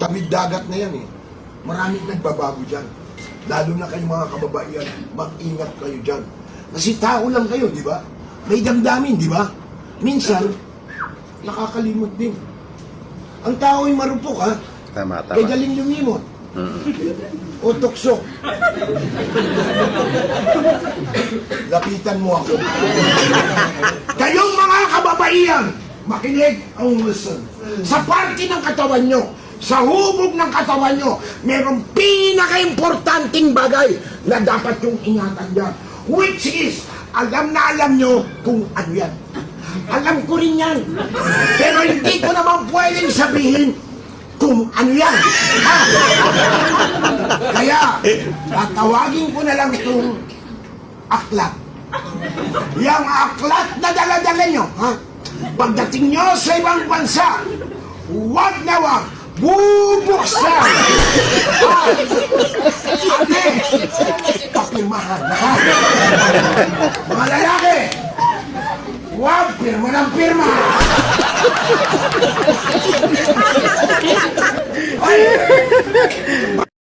Tawid dagat na yan eh. Maraming nagbabago dyan. Lalo na kayo mga kababaihan, mag-ingat kayo dyan. Kasi tao lang kayo, di ba? May damdamin, di ba? Minsan, nakakalimot din. Ang tao ay marupok, ha? Tama, tama. Kaya galing lumimot. O tukso. Lapitan mo ako. Kayong mga kababaihan, makinig ang listen. Sa parte ng katawan nyo, sa hubog ng katawan nyo, merong pinaka-importanting bagay na dapat yung ingatan dyan. Which is, alam na alam nyo kung ano yan. Alam ko rin yan. Pero hindi ko naman pwedeng sabihin kung ano yan. Ha? Kaya, tatawagin ko na lang itong aklat. Yang aklat na dala-dala nyo, ha? Pagdating nyo sa ibang bansa, wag na wag, bubuksan! Ha? Ate, papirmahan, ha? Mga lalaki, wag pirma ng pirma!